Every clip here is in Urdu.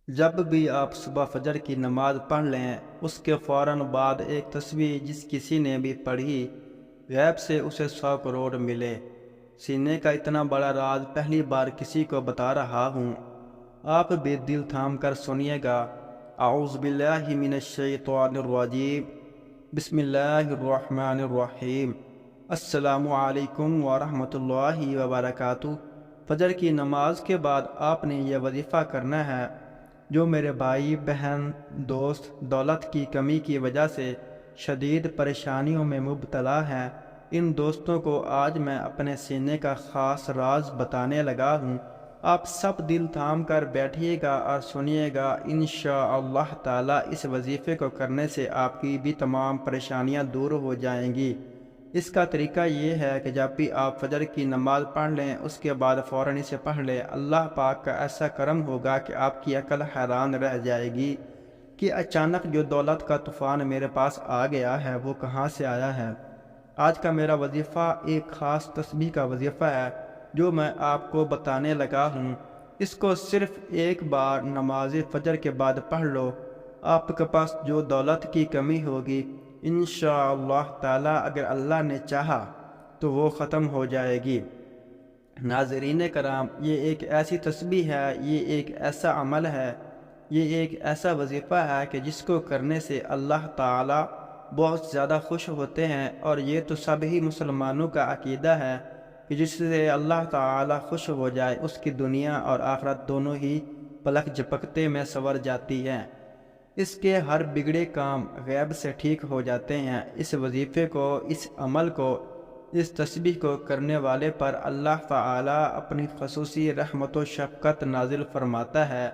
جب بھی آپ صبح فجر کی نماز پڑھ لیں، اس کے فوراً بعد ایک تسبیح جس کسی نے بھی پڑھی، غیب سے اسے 100 کروڑ ملے۔ سینے کا اتنا بڑا راز پہلی بار کسی کو بتا رہا ہوں، آپ بھی دل تھام کر سنیے گا۔ اعوذ باللہ من الشیطان الرجیم، بسم اللہ الرحمن الرحیم۔ السلام علیکم ورحمۃ اللہ وبرکاتہ۔ فجر کی نماز کے بعد آپ نے یہ وظیفہ کرنا ہے۔ جو میرے بھائی بہن دوست دولت کی کمی کی وجہ سے شدید پریشانیوں میں مبتلا ہیں، ان دوستوں کو آج میں اپنے سینے کا خاص راز بتانے لگا ہوں۔ آپ سب دل تھام کر بیٹھیے گا اور سنیے گا۔ انشاءاللہ تعالی اس وظیفے کو کرنے سے آپ کی بھی تمام پریشانیاں دور ہو جائیں گی۔ اس کا طریقہ یہ ہے کہ جب بھی آپ فجر کی نماز پڑھ لیں، اس کے بعد فوراً اسے پڑھ لیں۔ اللہ پاک کا ایسا کرم ہوگا کہ آپ کی عقل حیران رہ جائے گی کہ اچانک جو دولت کا طوفان میرے پاس آ گیا ہے وہ کہاں سے آیا ہے۔ آج کا میرا وظیفہ ایک خاص تسبیح کا وظیفہ ہے جو میں آپ کو بتانے لگا ہوں۔ اس کو صرف ایک بار نماز فجر کے بعد پڑھ لو، آپ کے پاس جو دولت کی کمی ہوگی انشاءاللہ تعالی اگر اللہ نے چاہا تو وہ ختم ہو جائے گی۔ ناظرین کرام، یہ ایک ایسی تسبیح ہے، یہ ایک ایسا عمل ہے، یہ ایک ایسا وظیفہ ہے کہ جس کو کرنے سے اللہ تعالی بہت زیادہ خوش ہوتے ہیں، اور یہ تو سبھی مسلمانوں کا عقیدہ ہے کہ جس سے اللہ تعالی خوش ہو جائے اس کی دنیا اور آخرت دونوں ہی پلک جھپکتے میں سنور جاتی ہیں۔ اس کے ہر بگڑے کام غیب سے ٹھیک ہو جاتے ہیں۔ اس وظیفے کو، اس عمل کو، اس تسبیح کو کرنے والے پر اللہ تعالی اپنی خصوصی رحمت و شفقت نازل فرماتا ہے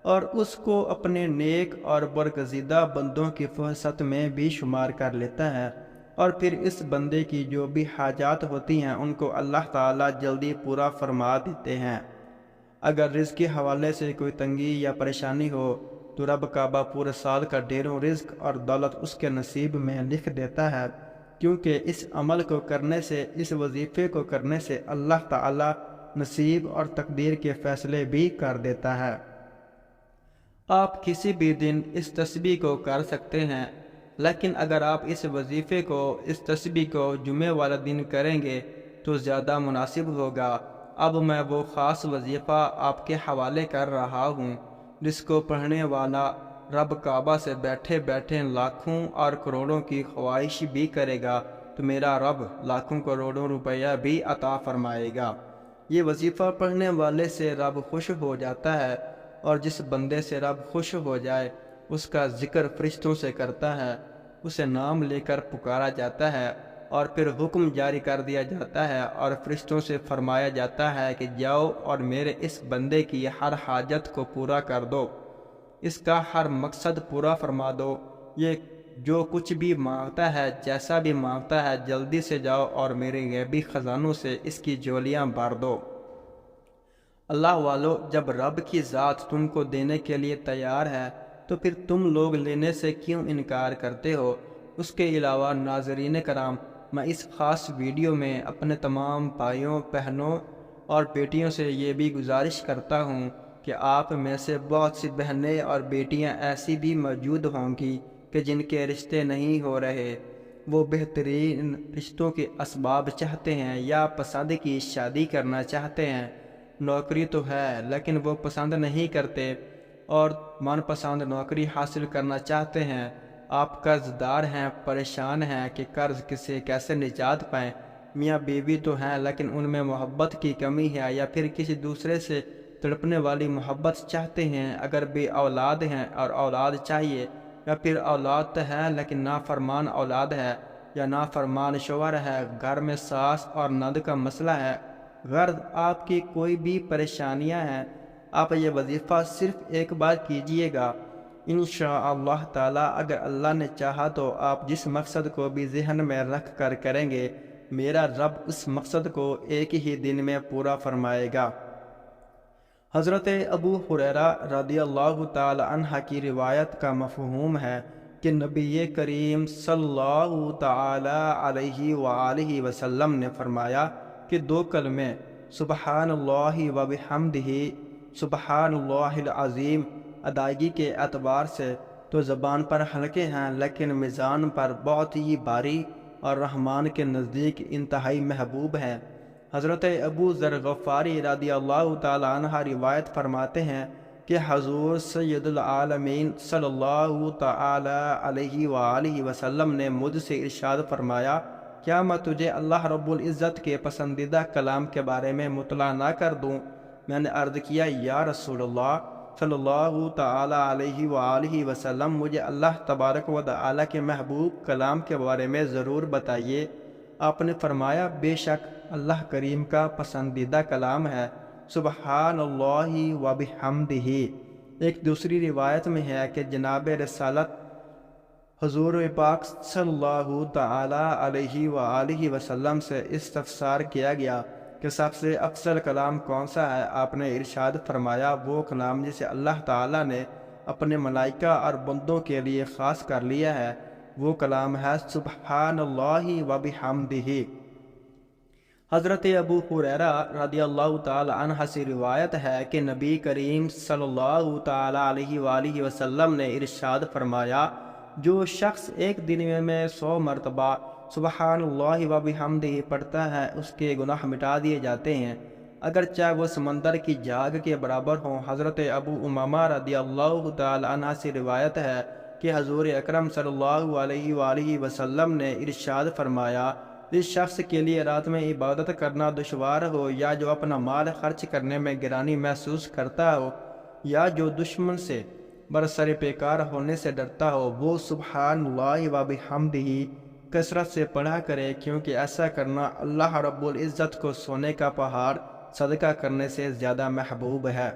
اور اس کو اپنے نیک اور برگزیدہ بندوں کی فہرست میں بھی شمار کر لیتا ہے، اور پھر اس بندے کی جو بھی حاجات ہوتی ہیں ان کو اللہ تعالی جلدی پورا فرما دیتے ہیں۔ اگر رزق کے حوالے سے کوئی تنگی یا پریشانی ہو تو رب کعبہ پورے سال کا ڈھیروں رزق اور دولت اس کے نصیب میں لکھ دیتا ہے، کیونکہ اس عمل کو کرنے سے، اس وظیفے کو کرنے سے اللہ تعالی نصیب اور تقدیر کے فیصلے بھی کر دیتا ہے۔ آپ کسی بھی دن اس تسبیح کو کر سکتے ہیں، لیکن اگر آپ اس وظیفے کو، اس تسبیح کو جمعہ والا دن کریں گے تو زیادہ مناسب ہوگا۔ اب میں وہ خاص وظیفہ آپ کے حوالے کر رہا ہوں جس کو پڑھنے والا رب کعبہ سے بیٹھے بیٹھے لاکھوں اور کروڑوں کی خواہش بھی کرے گا تو میرا رب لاکھوں کروڑوں روپیہ بھی عطا فرمائے گا۔ یہ وظیفہ پڑھنے والے سے رب خوش ہو جاتا ہے، اور جس بندے سے رب خوش ہو جائے اس کا ذکر فرشتوں سے کرتا ہے، اسے نام لے کر پکارا جاتا ہے، اور پھر حکم جاری کر دیا جاتا ہے اور فرشتوں سے فرمایا جاتا ہے کہ جاؤ اور میرے اس بندے کی ہر حاجت کو پورا کر دو، اس کا ہر مقصد پورا فرما دو۔ یہ جو کچھ بھی مانگتا ہے، جیسا بھی مانگتا ہے، جلدی سے جاؤ اور میرے غیبی خزانوں سے اس کی جولیاں بھر دو۔ اللہ والو، جب رب کی ذات تم کو دینے کے لیے تیار ہے تو پھر تم لوگ لینے سے کیوں انکار کرتے ہو؟ اس کے علاوہ ناظرین کرام، میں اس خاص ویڈیو میں اپنے تمام بھائیوں، بہنوں اور بیٹیوں سے یہ بھی گزارش کرتا ہوں کہ آپ میں سے بہت سی بہنیں اور بیٹیاں ایسی بھی موجود ہوں گی کہ جن کے رشتے نہیں ہو رہے، وہ بہترین رشتوں کے اسباب چاہتے ہیں یا پسند کی شادی کرنا چاہتے ہیں، نوکری تو ہے لیکن وہ پسند نہیں کرتے اور من پسند نوکری حاصل کرنا چاہتے ہیں، آپ قرض دار ہیں، پریشان ہیں کہ قرض سے کیسے نجات پائیں، میاں بیوی تو ہیں لیکن ان میں محبت کی کمی ہے یا پھر کسی دوسرے سے تڑپنے والی محبت چاہتے ہیں، اگر بے اولاد ہیں اور اولاد چاہیے، یا پھر اولاد تو ہے لیکن نافرمان اولاد ہے یا نافرمان شوہر ہے، گھر میں ساس اور نند کا مسئلہ ہے، غرض آپ کی کوئی بھی پریشانیاں ہیں، آپ یہ وظیفہ صرف ایک بار کیجئے گا۔ انشاءاللہ تعالی اگر اللہ نے چاہا تو آپ جس مقصد کو بھی ذہن میں رکھ کر کریں گے، میرا رب اس مقصد کو ایک ہی دن میں پورا فرمائے گا۔ حضرت ابو ہریرہ رضی اللہ تعالی عنہ کی روایت کا مفہوم ہے کہ نبی کریم صلی اللہ تعالی علیہ وآلہ وسلم نے فرمایا کہ دو کلمے سبحان اللہ و بحمدہ سبحان اللہ العظیم ادائیگی کے اعتبار سے تو زبان پر ہلکے ہیں، لیکن میزان پر بہت ہی بھاری اور رحمان کے نزدیک انتہائی محبوب ہیں۔ حضرت ابو ذر غفاری رضی اللہ تعالی عنہ روایت فرماتے ہیں کہ حضور سید العالمین صلی اللہ تعالی علیہ وآلہ وسلم نے مجھ سے ارشاد فرمایا، کیا میں تجھے اللہ رب العزت کے پسندیدہ کلام کے بارے میں مطلع نہ کر دوں؟ میں نے عرض کیا، یا رسول اللہ صلی اللہ تعالی علیہ وآلہ وسلم، مجھے اللہ تبارک و تعالی کے محبوب کلام کے بارے میں ضرور بتائیے۔ آپ نے فرمایا، بے شک اللہ کریم کا پسندیدہ کلام ہے، سبحان اللہ و بحمدہ۔ ایک دوسری روایت میں ہے کہ جناب رسالت حضور پاک صلی اللہ تعالی علیہ وآلہ وسلم سے استفسار کیا گیا کہ سب سے افضل کلام کون سا ہے؟ آپ نے ارشاد فرمایا، وہ کلام جسے اللہ تعالیٰ نے اپنے ملائکہ اور بندوں کے لیے خاص کر لیا ہے، وہ کلام ہے سبحان اللہ و بحمدہ۔ حضرت ابو ہریرہ رضی اللہ تعالی عنہ سے روایت ہے کہ نبی کریم صلی اللہ تعالی علیہ وآلہ وسلم نے ارشاد فرمایا، جو شخص ایک دن میں 100 مرتبہ سبحان اللہ و بحمدہ پڑھتا ہے، اس کے گناہ مٹا دیے جاتے ہیں، اگرچہ وہ سمندر کی جھاگ کے برابر ہوں۔ حضرت ابو امامہ رضی اللہ تعالی عنہ سے روایت ہے کہ حضور اکرم صلی اللہ علیہ وآلہ وسلم نے ارشاد فرمایا، جس شخص کے لیے رات میں عبادت کرنا دشوار ہو، یا جو اپنا مال خرچ کرنے میں گرانی محسوس کرتا ہو، یا جو دشمن سے برسر پیکار ہونے سے ڈرتا ہو، وہ سبحان اللہ و بحمدہ کثرت سے پڑھا کرے، کیونکہ ایسا کرنا اللہ رب العزت کو سونے کا پہاڑ صدقہ کرنے سے زیادہ محبوب ہے۔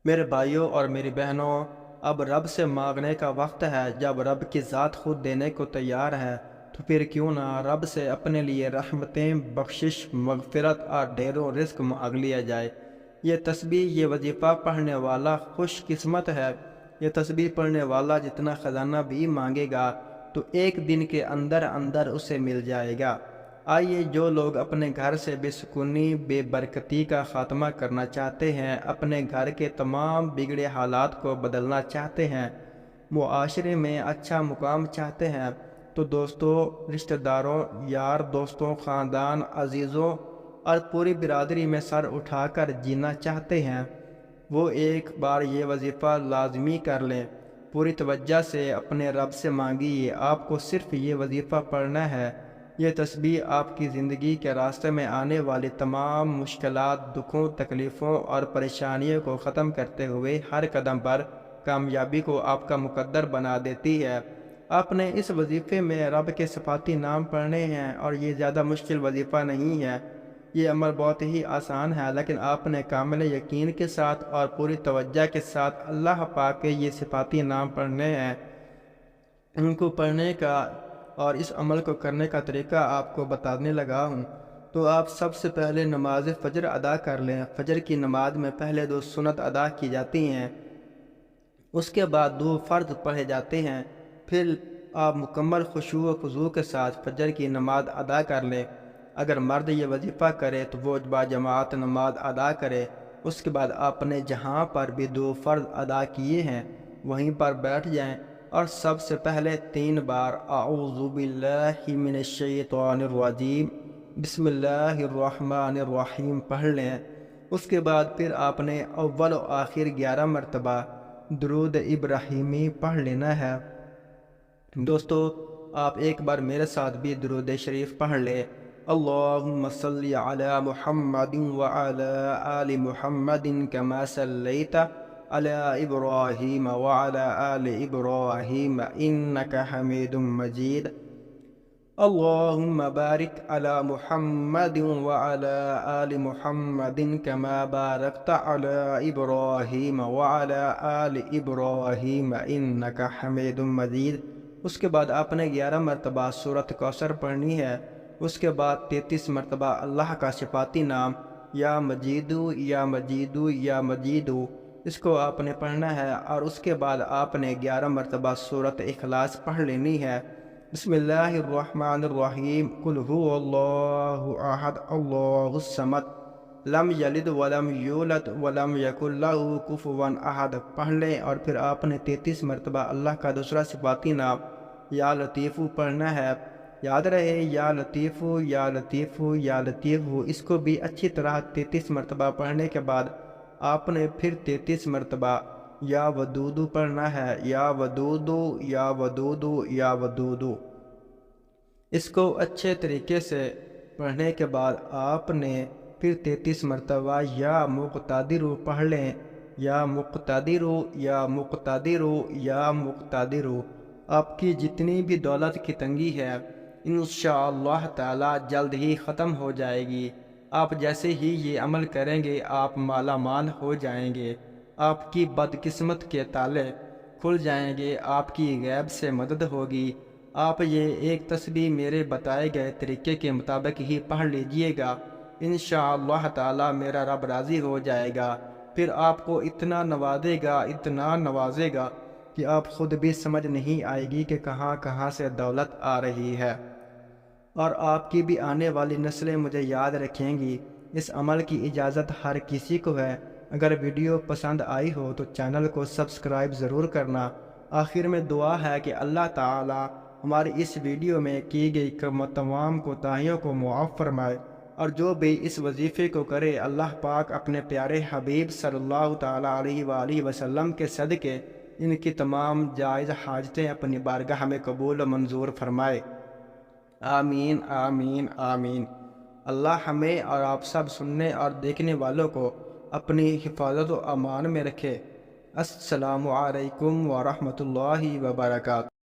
میرے بھائیوں اور میری بہنوں، اب رب سے مانگنے کا وقت ہے۔ جب رب کی ذات خود دینے کو تیار ہے تو پھر کیوں نہ رب سے اپنے لیے رحمتیں، بخشش، مغفرت اور ڈھیروں رزق مانگ لیا جائے۔ یہ تسبیح، یہ وظیفہ پڑھنے والا خوش قسمت ہے۔ یہ تسبیح پڑھنے والا جتنا خزانہ بھی مانگے گا تو ایک دن کے اندر اندر اسے مل جائے گا۔ آئیے، جو لوگ اپنے گھر سے بے سکونی، بے برکتی کا خاتمہ کرنا چاہتے ہیں، اپنے گھر کے تمام بگڑے حالات کو بدلنا چاہتے ہیں، معاشرے میں اچھا مقام چاہتے ہیں، تو دوستوں، رشتہ داروں، یار دوستوں، خاندان، عزیزوں اور پوری برادری میں سر اٹھا کر جینا چاہتے ہیں، وہ ایک بار یہ وظیفہ لازمی کر لیں۔ پوری توجہ سے اپنے رب سے مانگیے۔ آپ کو صرف یہ وظیفہ پڑھنا ہے۔ یہ تسبیح آپ کی زندگی کے راستے میں آنے والی تمام مشکلات، دکھوں، تکلیفوں اور پریشانیوں کو ختم کرتے ہوئے ہر قدم پر کامیابی کو آپ کا مقدر بنا دیتی ہے۔ آپ نے اس وظیفے میں رب کے صفاتی نام پڑھنے ہیں، اور یہ زیادہ مشکل وظیفہ نہیں ہے۔ یہ عمل بہت ہی آسان ہے، لیکن آپ نے کامل یقین کے ساتھ اور پوری توجہ کے ساتھ اللہ پاک کے یہ صفاتی نام پڑھنے ہیں۔ ان کو پڑھنے کا اور اس عمل کو کرنے کا طریقہ آپ کو بتانے لگا ہوں۔ تو آپ سب سے پہلے نماز فجر ادا کر لیں۔ فجر کی نماز میں پہلے 2 سنت ادا کی جاتی ہیں، اس کے بعد 2 فرض پڑھے جاتے ہیں، پھر آپ مکمل خشوع و خضوع کے ساتھ فجر کی نماز ادا کر لیں۔ اگر مرد یہ وظیفہ کرے تو وہ با جماعت نماز ادا کرے۔ اس کے بعد آپ نے جہاں پر بھی 2 فرض ادا کیے ہیں وہیں پر بیٹھ جائیں اور سب سے پہلے 3 بار اعوذ باللہ من الشیطان الرجیم، بسم اللہ الرحمن الرحیم پڑھ لیں۔ اس کے بعد پھر آپ نے اول و آخر 11 مرتبہ درود ابراہیمی پڑھ لینا ہے۔ دوستو، آپ ایک بار میرے ساتھ بھی درود شریف پڑھ لیں۔ اللہم صلی علی محمد وعلی آل محمد کما صلیت علی ابراہیم وعلی آل ابراہیم انکا حمید مجید۔ اللہم بارک علی محمد وعلی آل محمد کما بارکت علی ابراہیم وعلی آل ابراہیم انکا حمید مجید۔ اس کے بعد آپ نے 11 مرتبہ سورۃ کوثر پڑھنی ہے۔ اس کے بعد 33 مرتبہ اللہ کا صفاتی نام یا مجیدو یا مجیدو یا مجیدو، اس کو آپ نے پڑھنا ہے، اور اس کے بعد آپ نے 11 مرتبہ سورۃ اخلاص پڑھ لینی ہے۔ بسم اللہ الرحمن الرحیم، قل هو اللہ احد اللہ الصمد لم یلد ولم یولد ولم یکن لہ کفوا احد پڑھ لیں، اور پھر آپ نے 33 مرتبہ اللہ کا دوسرا صفاتی نام یا لطیف پڑھنا ہے۔ یاد رہے یا لطیف یا لطیف یا لطیف، اس کو بھی اچھی طرح 33 مرتبہ پڑھنے کے بعد آپ نے پھر 33 مرتبہ یا ودود پڑھنا ہے، یا ودود یا ودود یا ودود۔ اس کو اچھے طریقے سے پڑھنے کے بعد آپ نے پھر 33 مرتبہ یا مقتدر پڑھ لیں، یا مقتدر یا مقتدر یا مقتدر۔ آپ کی جتنی بھی دولت کی تنگی ہے انشاءاللہ تعالی جلد ہی ختم ہو جائے گی۔ آپ جیسے ہی یہ عمل کریں گے آپ مالا مال ہو جائیں گے، آپ کی بدقسمت کے تالے کھل جائیں گے، آپ کی غیب سے مدد ہوگی۔ آپ یہ ایک تسبیح میرے بتائے گئے طریقے کے مطابق ہی پڑھ لیجئے گا، انشاءاللہ تعالی میرا رب راضی ہو جائے گا۔ پھر آپ کو اتنا نوازے گا، اتنا نوازے گا کہ آپ خود بھی سمجھ نہیں آئے گی کہ کہاں کہاں سے دولت آ رہی ہے، اور آپ کی بھی آنے والی نسلیں مجھے یاد رکھیں گی۔ اس عمل کی اجازت ہر کسی کو ہے۔ اگر ویڈیو پسند آئی ہو تو چینل کو سبسکرائب ضرور کرنا۔ آخر میں دعا ہے کہ اللہ تعالی ہماری اس ویڈیو میں کی گئی تمام کوتاہیوں کو معاف فرمائے، اور جو بھی اس وظیفے کو کرے اللہ پاک اپنے پیارے حبیب صلی اللہ تعالی علیہ وآلہ وسلم کے صدقے ان کی تمام جائز حاجتیں اپنی بارگاہ میں قبول و منظور فرمائے۔ آمین آمین آمین۔ اللہ ہمیں اور آپ سب سننے اور دیکھنے والوں کو اپنی حفاظت و امان میں رکھے۔ السلام علیکم ورحمۃ اللہ وبرکاتہ۔